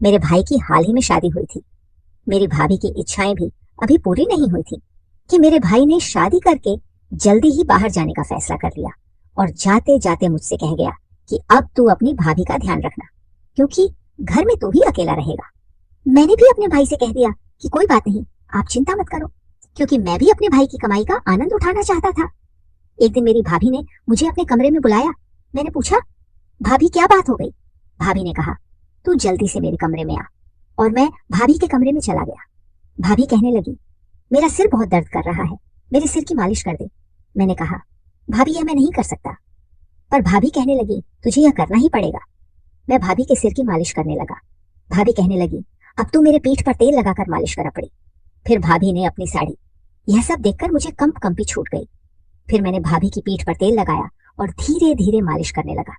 मेरे भाई की हाल ही में शादी हुई थी। मेरी भाभी की इच्छाएं भी अभी पूरी नहीं हुई थी कि मेरे भाई ने शादी करके जल्दी ही बाहर जाने का फैसला कर लिया और जाते जाते मुझसे कह गया कि अब तू अपनी भाभी का ध्यान रखना, क्योंकि घर में तू ही अकेला रहेगा। मैंने भी अपने भाई से कह दिया कि कोई बात नहीं, आप चिंता मत करो, क्योंकि मैं भी अपने भाई की कमाई का आनंद उठाना चाहता था। एक दिन मेरी भाभी ने मुझे अपने कमरे में बुलाया। मैंने पूछा, भाभी क्या बात हो गई? भाभी ने कहा, तू जल्दी से मेरे कमरे में आ। और मैं भाभी के कमरे में चला गया। भाभी कहने लगी, मेरा सिर बहुत दर्द कर रहा है, मेरे सिर की मालिश कर दे। मैंने कहा, भाभी यह मैं नहीं कर सकता। पर भाभी कहने लगी, तुझे यह करना ही पड़ेगा। मैं भाभी के सिर की मालिश करने लगा। भाभी कहने लगी, अब तू मेरे पीठ पर तेल लगाकर मालिश करा पड़ी। फिर भाभी ने अपनी साड़ी। यह सब देखकर मुझे कंपी छूट गई। फिर मैंने भाभी की पीठ पर तेल लगाया और धीरे धीरे मालिश करने लगा।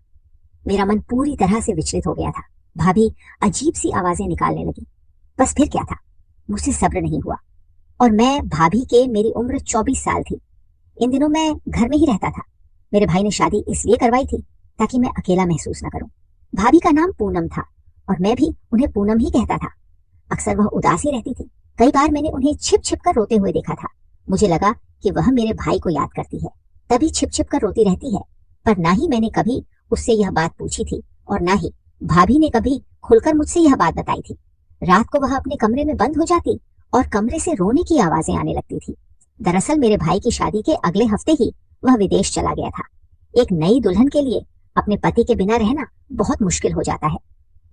मेरा मन पूरी तरह से विचलित हो गया था। भाभी अजीब सी आवाजें निकालने लगी। बस फिर क्या था, मुझसे सब्र नहीं हुआ। और मैं भाभी के मेरी उम्र 24 साल थी। इन दिनों मैं घर में ही रहता था। मेरे भाई ने शादी इसलिए करवाई थी ताकि मैं अकेला महसूस न करूं। भाभी का नाम पूनम था और मैं भी उन्हें पूनम ही कहता था। अक्सर वह उदास ही रहती थी। कई बार मैंने उन्हें छिप छिप कर रोते हुए देखा था। मुझे लगा कि वह मेरे भाई को याद करती है, तभी छिप छिप कर रोती रहती है। पर ना ही मैंने कभी उससे यह बात पूछी थी और ना ही भाभी ने कभी खुलकर मुझसे यह बात बताई थी। रात को वह अपने कमरे में बंद हो जाती और कमरे से रोने की आवाजें आने लगती थी। दरअसल मेरे भाई की शादी के अगले हफ्ते ही वह विदेश चला गया था। एक नई दुल्हन के लिए अपने पति के बिना रहना बहुत मुश्किल हो जाता है।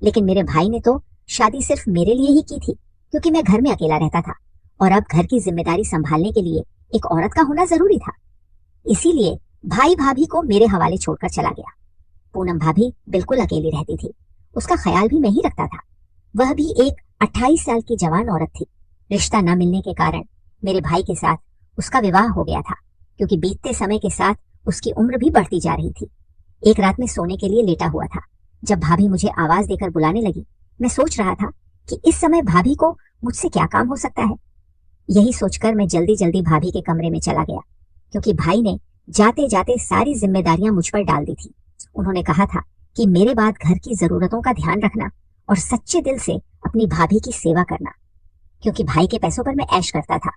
लेकिन मेरे भाई ने तो शादी सिर्फ मेरे लिए ही की थी, क्योंकि मैं घर में अकेला रहता था और अब घर की जिम्मेदारी संभालने के लिए एक औरत का होना जरूरी था। इसीलिए भाई भाभी को मेरे हवाले छोड़कर चला गया। पूनम भाभी बिल्कुल अकेली रहती थी। उसका ख्याल भी मैं ही रखता था। वह भी एक 28 साल की जवान औरत थी। रिश्ता न मिलने के कारण मेरे भाई के साथ उसका विवाह हो गया था, क्योंकि बीतते समय के साथ उसकी उम्र भी बढ़ती जा रही थी। एक रात में सोने के लिए लेटा हुआ था जब भाभी मुझे आवाज देकर बुलाने लगी। मैं सोच रहा था कि इस समय भाभी को मुझसे क्या काम हो सकता है। यही सोचकर मैं जल्दी जल्दी भाभी के कमरे में चला गया, क्योंकि भाई ने जाते जाते सारी जिम्मेदारियां मुझ पर डाल दी थी। उन्होंने कहा था कि मेरे बाद घर की जरूरतों का ध्यान रखना और सच्चे दिल से अपनी भाभी की सेवा करना, क्योंकि भाई के पैसों पर मैं ऐश करता था।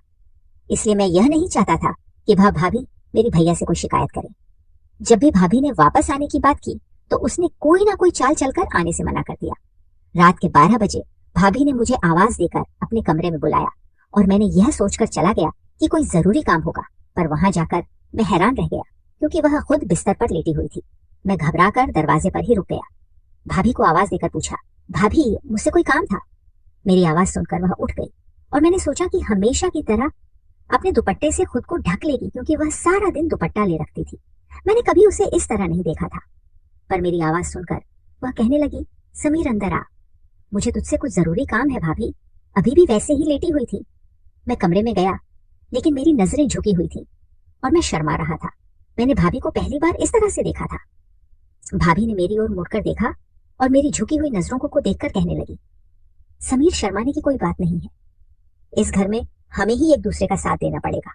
इसलिए मैं यह नहीं चाहता था कि वह भाभी मेरी भैया से कोई शिकायत करे। जब भी भाभी ने वापस आने की बात की तो उसने कोई ना कोई चाल चलकर आने से मना कर दिया। रात के 12 बजे भाभी ने मुझे आवाज देकर अपने कमरे में बुलाया और मैंने यह सोचकर चला गया कि कोई जरूरी काम होगा। पर वहां जाकर मैं हैरान रह गया, क्योंकि वह खुद बिस्तर पर लेटी हुई थी। मैं घबराकर दरवाजे पर ही रुक गया। भाभी को आवाज देकर पूछा, भाभी मुझसे कोई काम था? मेरी आवाज सुनकर वह उठ गई और मैंने सोचा कि हमेशा की तरह अपने दुपट्टे से खुद को ढक लेगी, क्योंकि वह सारा दिन दुपट्टा ले रखती थी। मैंने कभी उसे इस तरह नहीं देखा था। पर मेरी आवाज सुनकर वह कहने लगी, समीर अंदर आ, मुझे तुझसे कुछ जरूरी काम है। भाभी अभी भी वैसे ही लेटी हुई थी। मैं कमरे में गया, लेकिन मेरी नजरें झुकी हुई थी और मैं शर्मा रहा था। मैंने भाभी को पहली बार इस तरह से देखा था। भाभी ने मेरी ओर मुड़कर देखा और मेरी झुकी हुई नजरों को देखकर कहने लगी, समीर शर्माने की कोई बात नहीं है। इस घर में हमें ही एक दूसरे का साथ देना पड़ेगा।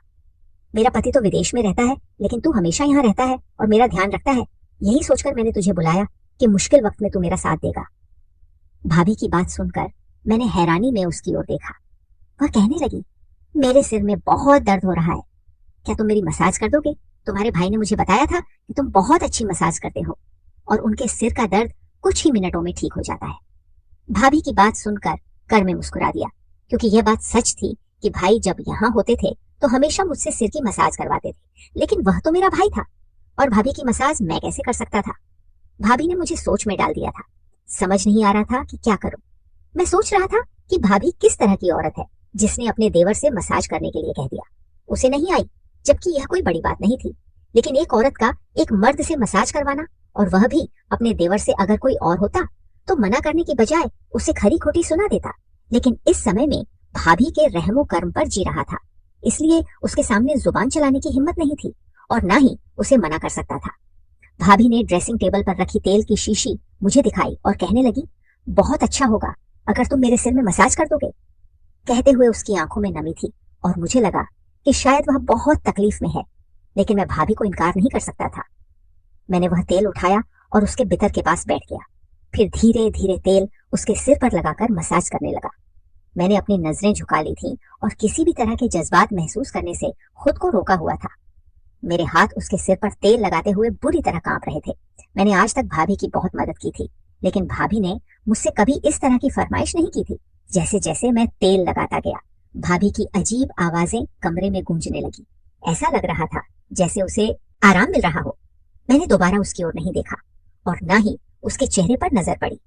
मेरा पति तो विदेश में रहता है, लेकिन तू हमेशा यहाँ रहता है और मेरा ध्यान रखता है। यही सोचकर मैंने तुझे बुलाया कि मुश्किल वक्त में तू मेरा साथ देगा। भाभी की बात सुनकर मैंने हैरानी में उसकी ओर देखा। वह कहने लगी, मेरे सिर में बहुत दर्द हो रहा है, क्या तुम मेरी मसाज कर दोगे? तुम्हारे भाई ने मुझे बताया था कि तुम बहुत अच्छी मसाज करते हो और उनके सिर का दर्द कुछ ही मिनटों में ठीक हो जाता है। भाभी की बात सुनकर कर में मुस्कुरा दिया, क्योंकि यह बात सच थी कि भाई जब यहाँ होते थे तो हमेशा मुझसे सिर की मसाज करवाते थे, लेकिन वह तो मेरा भाई था और भाभी की मसाज मैं कैसे कर सकता था। भाभी ने मुझे सोच में डाल दिया था। समझ नहीं आ रहा था कि क्या करूं। मैं सोच रहा था कि भाभी किस तरह की औरत है जिसने अपने देवर से मसाज करने के लिए कह दिया। उसे नहीं आई, जबकि यह कोई बड़ी बात नहीं थी। लेकिन एक औरत का एक मर्द से मसाज करवाना, और वह भी अपने देवर से, अगर कोई और होता तो मना करने की बजाय उसे खरी खोटी सुना देता। लेकिन इस समय में भाभी के रहमो कर्म पर जी रहा था, इसलिए उसके सामने जुबान चलाने की हिम्मत नहीं थी और ना ही उसे मना कर सकता था। भाभी ने ड्रेसिंग टेबल पर रखी तेल की शीशी मुझे दिखाई और कहने लगी, बहुत अच्छा होगा अगर तुम मेरे सिर में मसाज कर दोगे। कहते हुए उसकी आंखों में नमी थी और मुझे लगा कि शायद वह बहुत तकलीफ में है, लेकिन मैं भाभी को इनकार नहीं कर सकता था। मैंने वह तेल उठाया और उसके बितर के पास बैठ गया। फिर धीरे धीरे तेल उसके सिर पर लगाकर मसाज करने लगा। मैंने अपनी नजरें झुका ली थी और किसी भी तरह के जज्बात महसूस करने से खुद को रोका हुआ था। मेरे हाथ उसके सिर पर तेल लगाते हुए बुरी तरह कांप रहे थे। मैंने आज तक भाभी की बहुत मदद की थी, लेकिन भाभी ने मुझसे कभी इस तरह की फरमाइश नहीं की थी। जैसे जैसे मैं तेल लगाता गया, भाभी की अजीब आवाजें कमरे में गूंजने लगी। ऐसा लग रहा था जैसे उसे आराम मिल रहा हो। मैंने दोबारा उसकी ओर नहीं देखा और न ही उसके चेहरे पर नजर पड़ी।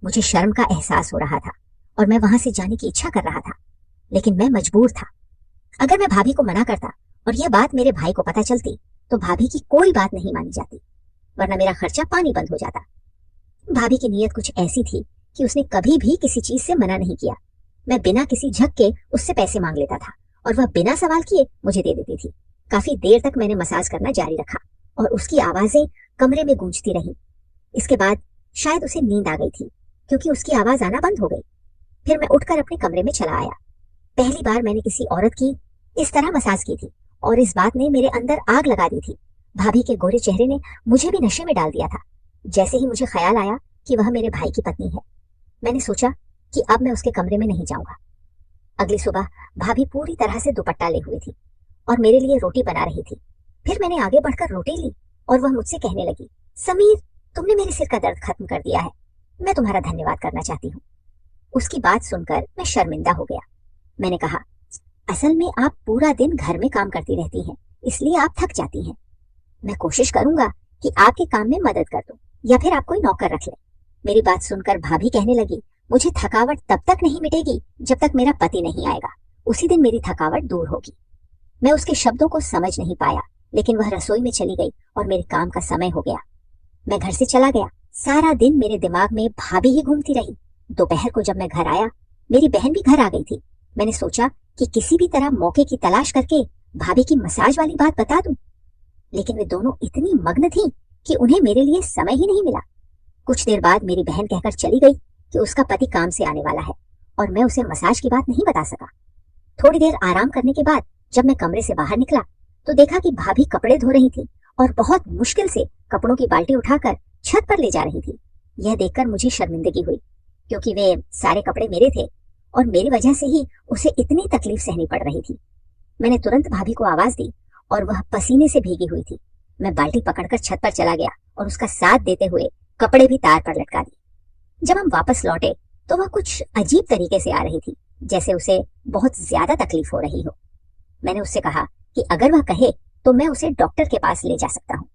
मुझे शर्म का एहसास हो रहा था और मैं वहां से जाने की इच्छा कर रहा था, लेकिन मैं मजबूर था। अगर मैं भाभी को मना करता और यह बात मेरे भाई को पता चलती तो भाभी की कोई बात नहीं मानी जाती, वरना मेरा खर्चा पानी बंद हो जाता। भाभी की नीयत कुछ ऐसी थी कि उसने कभी भी किसी चीज से मना नहीं किया। मैं बिना किसी झक के उससे पैसे मांग लेता था और वह बिना सवाल किए मुझे दे देती थी। काफी देर तक मैंने मसाज करना जारी रखा और उसकी आवाजें कमरे में गूंजती रहीं। इसके बाद शायद उसे नींद आ गई थी, क्योंकि उसकी आवाज आना बंद हो गई। फिर मैं उठकर अपने कमरे में चला आया। पहली बार मैंने किसी औरत की इस तरह मसाज की थी और इस बात ने मेरे अंदर आग लगा दी थी। भाभी के गोरे चेहरे ने मुझे भी नशे में डाल दिया था। जैसे ही मुझे ख्याल आया कि वह मेरे भाई की पत्नी है, मैंने सोचा कि अब मैं उसके कमरे में नहीं जाऊंगा। अगली सुबह भाभी पूरी तरह से दुपट्टा ले हुई थी और मेरे लिए रोटी बना रही थी। फिर मैंने आगे बढ़कर रोटी ली और वह मुझसे कहने लगी, समीर, तुमने मेरे सिर का दर्द खत्म कर दिया है। मैं तुम्हारा धन्यवाद करना चाहती हूँ। उसकी बात सुनकर मैं शर्मिंदा हो गया। मैंने कहा, असल में आप पूरा दिन घर में काम करती रहती हैं, इसलिए आप थक जाती हैं। मैं कोशिश करूंगा कि आपके काम में मदद कर दूं या फिर आप कोई नौकर रख ले। मेरी बात सुनकर भाभी कहने लगी, मुझे थकावट तब तक नहीं मिटेगी जब तक मेरा पति नहीं आएगा। उसी दिन मेरी थकावट दूर होगी। मैं उसके शब्दों को समझ नहीं पाया, लेकिन वह रसोई में चली गई और मेरे काम का समय हो गया। मैं घर से चला गया। सारा दिन मेरे दिमाग में भाभी ही घूमती रही। दोपहर को जब मैं घर आया, मेरी बहन भी घर आ गई थी। मैंने सोचा कि किसी भी तरह मौके की तलाश करके भाभी की मसाज वाली बात बता दूं, लेकिन वे दोनों इतनी मग्न थीं कि उन्हें मेरे लिए समय ही नहीं मिला। कुछ देर बाद मेरी बहन कहकर चली गई कि उसका पति काम से आने वाला है और मैं उसे मसाज की बात नहीं बता सका। थोड़ी देर आराम करने के बाद जब मैं कमरे से बाहर निकला तो देखा कि भाभी कपड़े धो रही थी और बहुत मुश्किल से कपड़ों की बाल्टी उठाकर छत पर ले जा रही थी। यह देखकर मुझे शर्मिंदगी हुई, क्योंकि वे सारे कपड़े मेरे थे और मेरी वजह से ही उसे इतनी तकलीफ सहनी पड़ रही थी। मैंने तुरंत भाभी को आवाज दी और वह पसीने से भीगी हुई थी। मैं बाल्टी पकड़कर छत पर चला गया और उसका साथ देते हुए कपड़े भी तार पर लटका दिए। जब हम वापस लौटे तो वह कुछ अजीब तरीके से आ रही थी, जैसे उसे बहुत ज्यादा तकलीफ हो रही हो। मैंने उससे कहा कि अगर वह कहे तो मैं उसे डॉक्टर के पास ले जा सकता हूँ।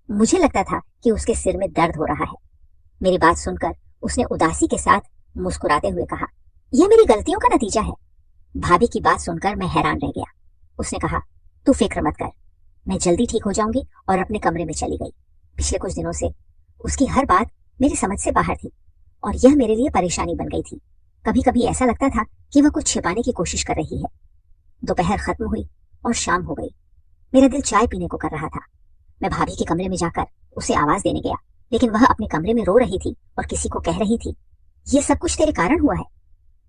मुझे लगता था कि उसके सिर में दर्द हो रहा है। मेरी बात सुनकर उसने उदासी के साथ मुस्कुराते हुए कहा, यह मेरी गलतियों का नतीजा है। भाभी की बात सुनकर मैं हैरान रह गया। उसने कहा, तू फिक्र मत कर, मैं जल्दी ठीक हो जाऊंगी, और अपने कमरे में चली गई। पिछले कुछ दिनों से उसकी हर बात मेरी समझ से बाहर थी और यह मेरे लिए परेशानी बन गई थी। कभी कभी ऐसा लगता था कि वह कुछ छिपाने की कोशिश कर रही है। दोपहर खत्म हुई और शाम हो गई। मेरा दिल चाय पीने को कर रहा था। मैं भाभी के कमरे में जाकर उसे आवाज देने गया, लेकिन वह अपने कमरे में रो रही थी और किसी को कह रही थी, यह सब कुछ तेरे कारण हुआ है।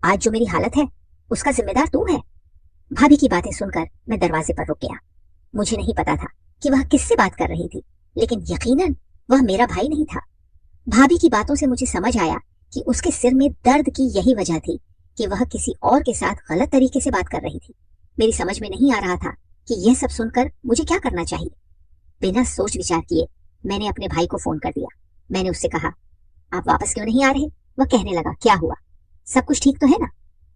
आज जो मेरी हालत है उसका जिम्मेदार तू है। भाभी की बातें सुनकर मैं दरवाजे पर रुक गया। मुझे नहीं पता था कि वह किससे बात कर रही थी, लेकिन यकीनन वह मेरा भाई नहीं था। भाभी की बातों से मुझे समझ आया कि उसके सिर में दर्द की यही वजह थी कि वह किसी और के साथ गलत तरीके से बात कर रही थी। मेरी समझ में नहीं आ रहा था कि यह सब सुनकर मुझे क्या करना चाहिए। बिना सोच विचार किए मैंने अपने भाई को फोन कर दिया। मैंने उससे कहा, आप वापस क्यों नहीं आ रहे? वह कहने लगा, क्या हुआ, सब कुछ ठीक तो है ना?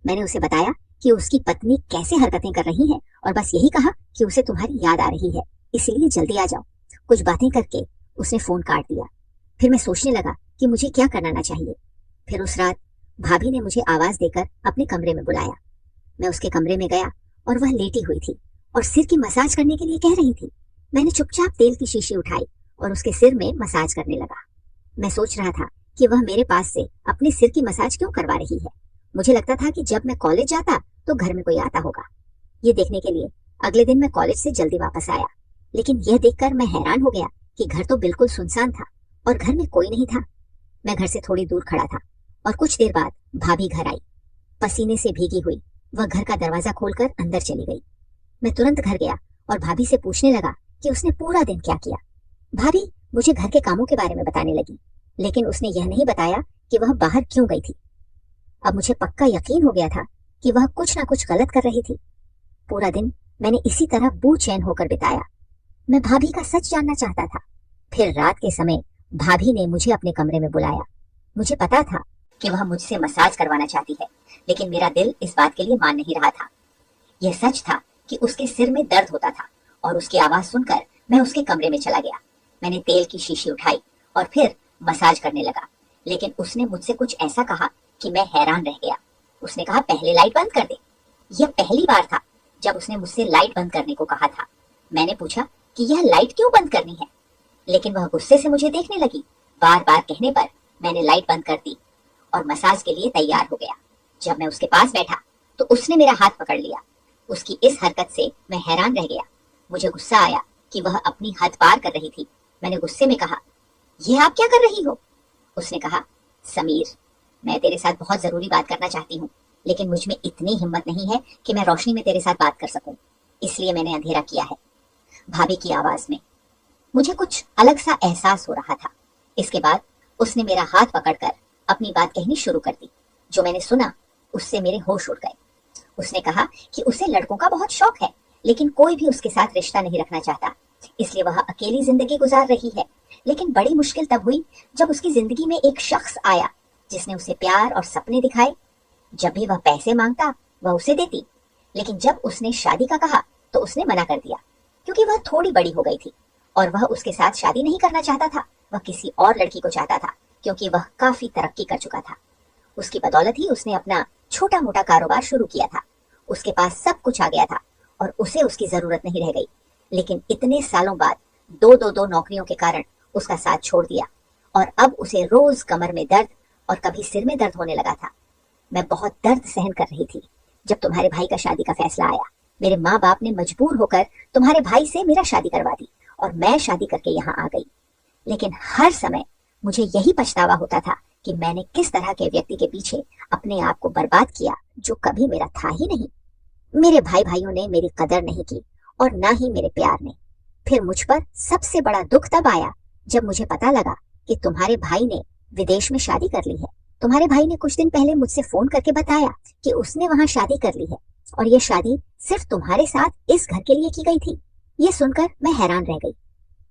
मैंने उसे बताया कि उसकी पत्नी कैसे हरकतें कर रही है और बस यही कहा कि उसे तुम्हारी याद आ रही है, इसलिए जल्दी आ जाओ। कुछ बातें करके उसने फोन काट दिया। फिर मैं सोचने लगा कि मुझे क्या करना चाहिए। फिर उस रात भाभी ने मुझे आवाज देकर अपने कमरे में बुलाया। मैं उसके कमरे में गया और वह लेटी हुई थी और सिर की मसाज करने के लिए कह रही थी। मैंने चुपचाप तेल की शीशी उठाई और उसके सिर में मसाज करने लगा। मैं सोच रहा था कि वह मेरे पास से अपने सिर की मसाज क्यों करवा रही है। मुझे लगता था कि जब मैं कॉलेज जाता तो घर में कोई आता होगा। ये देखने के लिए अगले दिन मैं कॉलेज से जल्दी वापस आया, लेकिन यह देखकर मैं हैरान हो गया कि घर तो बिल्कुल सुनसान था और घर में कोई नहीं था। मैं घर से थोड़ी दूर खड़ा था और कुछ देर बाद भाभी घर आई। पसीने से भीगी हुई वह घर का दरवाजा खोलकर अंदर चली गई। मैं तुरंत घर गया और भाभी से पूछने लगा कि उसने पूरा दिन क्या किया। भाभी मुझे घर के कामों के बारे में बताने लगी। लेकिन उसने यह नहीं बताया कि वह बाहर क्यों गई थी। अब मुझे पक्का यकीन हो गया था कि वह कुछ ना कुछ गलत कर रही थी। पूरा दिन मैंने इसी तरह बेचैन होकर बिताया। मैं भाभी का सच जानना चाहता था। फिर रात के समय भाभी ने मुझे अपने कमरे में बुलाया। मुझे पता था कि वह मुझसे मसाज करवाना चाहती है, लेकिन मेरा दिल इस बात के लिए मान नहीं रहा था। यह सच था कि उसके सिर में दर्द होता था और उसकी आवाज सुनकर मैं उसके कमरे में चला गया। मैंने तेल की शीशी उठाई और फिर मसाज करने लगा, लेकिन उसने मुझसे कुछ ऐसा कहा कि मैं हैरान रह गया। उसने कहा, पहले लाइट बंद कर दे। यह पहली बार था जब उसने मुझसे लाइट बंद करने को कहा था। मैंने पूछा कि यह लाइट क्यों बंद करनी है, लेकिन वह गुस्से से मुझे देखने लगी। बार बार कहने पर मैंने लाइट बंद कर दी और मसाज के लिए तैयार हो गया। जब मैं उसके पास बैठा तो उसने मेरा हाथ पकड़ लिया। उसकी इस हरकत से मैं हैरान रह गया। मुझे गुस्सा आया कि वह अपनी हद पार कर रही थी। मैंने गुस्से में कहा, यह आप क्या कर रही हो? उसने कहा, समीर, मैं तेरे साथ बहुत जरूरी बात करना चाहती हूँ, लेकिन मुझ में इतनी हिम्मत नहीं है कि मैं रोशनी में तेरे साथ बात कर सकूं, इसलिए मैंने अंधेरा किया है। भाभी की आवाज में मुझे कुछ अलग सा एहसास हो रहा था। इसके बाद उसने मेरा हाथ पकड़कर अपनी बात कहनी शुरू कर दी। जो मैंने सुना उससे मेरे होश उड़ गए। उसने कहा कि उसे लड़कों का बहुत शौक है, लेकिन कोई भी उसके साथ रिश्ता नहीं रखना चाहता, इसलिए वह अकेली जिंदगी गुजार रही है। लेकिन बड़ी मुश्किल तब हुई जब उसकी जिंदगी में एक शख्स आया जिसने उसे प्यार और सपने दिखाए। जब भी वह पैसे मांगता वह उसे देती, लेकिन जब उसने शादी का कहा तो उसने मना कर दिया, क्योंकि वह थोड़ी बड़ी हो गई थी और वह उसके साथ शादी नहीं करना चाहता था। वह किसी और लड़की को चाहता था, क्योंकि वह काफी तरक्की कर चुका था। उसकी बदौलत ही उसने अपना छोटा मोटा कारोबार शुरू किया था। उसके पास सब कुछ आ गया था और उसे उसकी जरूरत नहीं रह गई। लेकिन इतने सालों बाद दो नौकरियों के कारण उसका साथ छोड़ दिया और अब उसे रोज कमर में दर्द और कभी सिर में दर्द होने लगा था। मैं बहुत दर्द सहन कर रही थी जब तुम्हारे भाई का शादी का फैसला आया। मेरे माँ बाप ने मजबूर होकर तुम्हारे भाई से मेरा शादी करवा दी और मैं शादी करके यहाँ आ गई। लेकिन हर समय मुझे यही पछतावा होता था कि मैंने किस तरह के व्यक्ति के पीछे अपने आप को बर्बाद किया जो कभी मेरा था ही नहीं। मेरे भाई भाइयों ने मेरी कदर नहीं की और ना ही मेरे प्यार ने। फिर मुझ पर सबसे बड़ा दुख तब आया जब मुझे पता लगा कि तुम्हारे भाई ने विदेश में शादी कर ली है। तुम्हारे भाई ने कुछ दिन पहले मुझसे फोन करके बताया कि उसने वहां शादी कर ली है और यह शादी सिर्फ तुम्हारे साथ इस घर के लिए की गई थी। ये सुनकर मैं हैरान रह गई।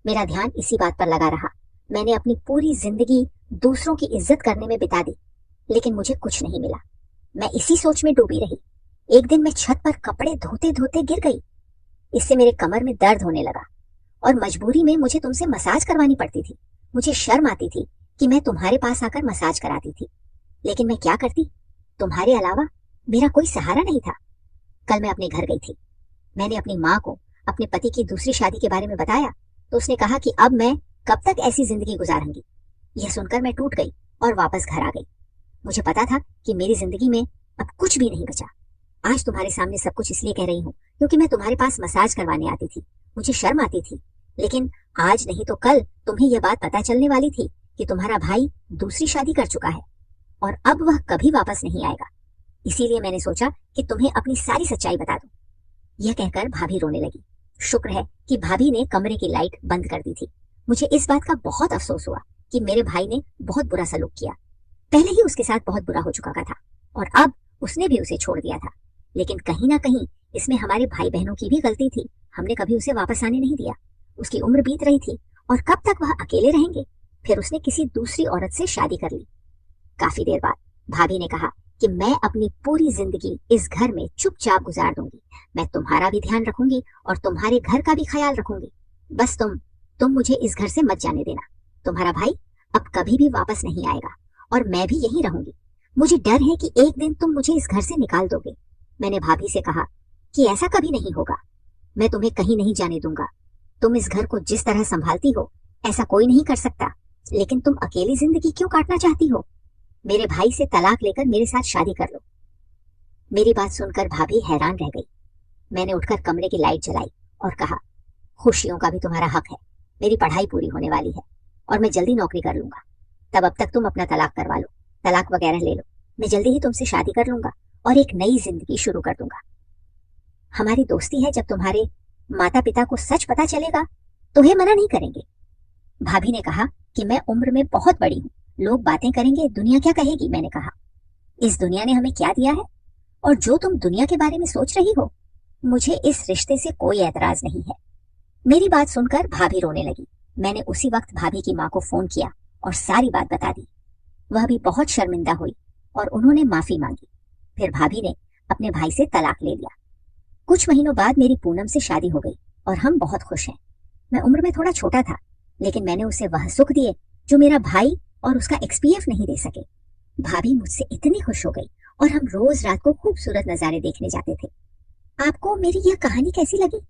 मेरा ध्यान इसी बात पर लगा रहा। मैंने अपनी पूरी जिंदगी दूसरों की इज्जत करने में बिता दी, लेकिन मुझे कुछ नहीं मिला। मैं इसी सोच में डूबी रही। एक दिन मैं छत पर कपड़े धोते धोते गिर गई। इससे मेरे कमर में दर्द होने लगा और मजबूरी में मुझे तुमसे मसाज करवानी पड़ती थी। मुझे शर्म आती थी कि मैं तुम्हारे पास आकर मसाज कराती थी, लेकिन मैं क्या करती? तुम्हारे अलावा मेरा कोई सहारा नहीं था। कल मैं अपने घर गई थी। मैंने अपनी माँ को अपने पति की दूसरी शादी के बारे में बताया तो उसने कहा कि अब मैं कब तक ऐसी जिंदगी गुजारूंगी। यह सुनकर मैं टूट गई और वापस घर आ गई। मुझे पता था कि मेरी जिंदगी में अब कुछ भी नहीं बचा। आज तुम्हारे सामने सब कुछ इसलिए कह रही हूँ क्योंकि मैं तुम्हारे पास मसाज करवाने आती थी। मुझे शर्म आती थी, लेकिन आज नहीं तो कल तुम्हें यह बात पता चलने वाली थी कि तुम्हारा भाई दूसरी शादी कर चुका है और अब वह कभी वापस नहीं आएगा। इसीलिए मैंने सोचा कि तुम्हें अपनी सारी सच्चाई बता दूं। यह कहकर भाभी रोने लगी। शुक्र है कि भाभी ने कमरे की लाइट बंद कर दी थी। मुझे इस बात का बहुत अफसोस हुआ कि मेरे भाई ने बहुत बुरा सलूक किया। पहले ही उसके साथ बहुत बुरा हो चुका था और अब उसने भी उसे छोड़ दिया था। लेकिन कहीं ना कहीं इसमें हमारे भाई बहनों की भी गलती थी। हमने कभी उसे वापस आने नहीं दिया। उसकी उम्र बीत रही थी और कब तक वह अकेले रहेंगे। फिर उसने किसी दूसरी औरत से शादी कर ली। काफी देर बाद भाभी ने कहा कि मैं अपनी पूरी जिंदगी इस घर में चुपचाप गुजार दूंगी। मैं तुम्हारा भी ध्यान रखूंगी और तुम्हारे घर का भी ख्याल रखूंगी। बस तुम मुझे इस घर से मत जाने देना। तुम्हारा भाई अब कभी भी वापस नहीं आएगा और मैं भी यहीं रहूंगी। मुझे डर है कि एक दिन तुम मुझे इस घर से निकाल दोगे। मैंने भाभी से कहा कि ऐसा कभी नहीं होगा। मैं तुम्हें कहीं नहीं जाने दूंगा। तुम इस घर को जिस तरह संभालती हो ऐसा कोई नहीं कर सकता, लेकिन तुम अकेली जिंदगी क्यों काटना चाहती हो? मेरे भाई से तलाक लेकर मेरे साथ शादी कर लो। मेरी बात सुनकर भाभी हैरान रह गई। मैंने उठकर कमरे की लाइट जलाई और कहा, खुशियों का भी तुम्हारा हक है। मेरी पढ़ाई पूरी होने वाली है और मैं जल्दी नौकरी कर लूंगा। तब अब तक तुम अपना तलाक करवा लो, तलाक वगैरह ले लो। मैं जल्दी ही तुमसे शादी कर लूंगा और एक नई जिंदगी शुरू कर दूंगा। हमारी दोस्ती है, जब तुम्हारे माता पिता को सच पता चलेगा तो वे मना नहीं करेंगे। भाभी ने कहा कि मैं उम्र में बहुत बड़ी हूँ, लोग बातें करेंगे, दुनिया क्या कहेगी। मैंने कहा, इस दुनिया ने हमें क्या दिया है, और जो तुम दुनिया के बारे में सोच रही हो, मुझे इस रिश्ते से कोई एतराज नहीं है। मेरी बात सुनकर भाभी रोने लगी। मैंने उसी वक्त भाभी की माँ को फोन किया और सारी बात बता दी। वह भी बहुत शर्मिंदा हुई और उन्होंने माफी मांगी। फिर भाभी ने अपने भाई से तलाक ले लिया। कुछ महीनों बाद मेरी पूनम से शादी हो गई और हम बहुत खुश हैं। मैं उम्र में थोड़ा छोटा था, लेकिन मैंने उसे वह सुख दिए जो मेरा भाई और उसका एक्सपीएफ नहीं दे सके। भाभी मुझसे इतनी खुश हो गई और हम रोज रात को खूबसूरत नजारे देखने जाते थे। आपको मेरी यह कहानी कैसी लगी?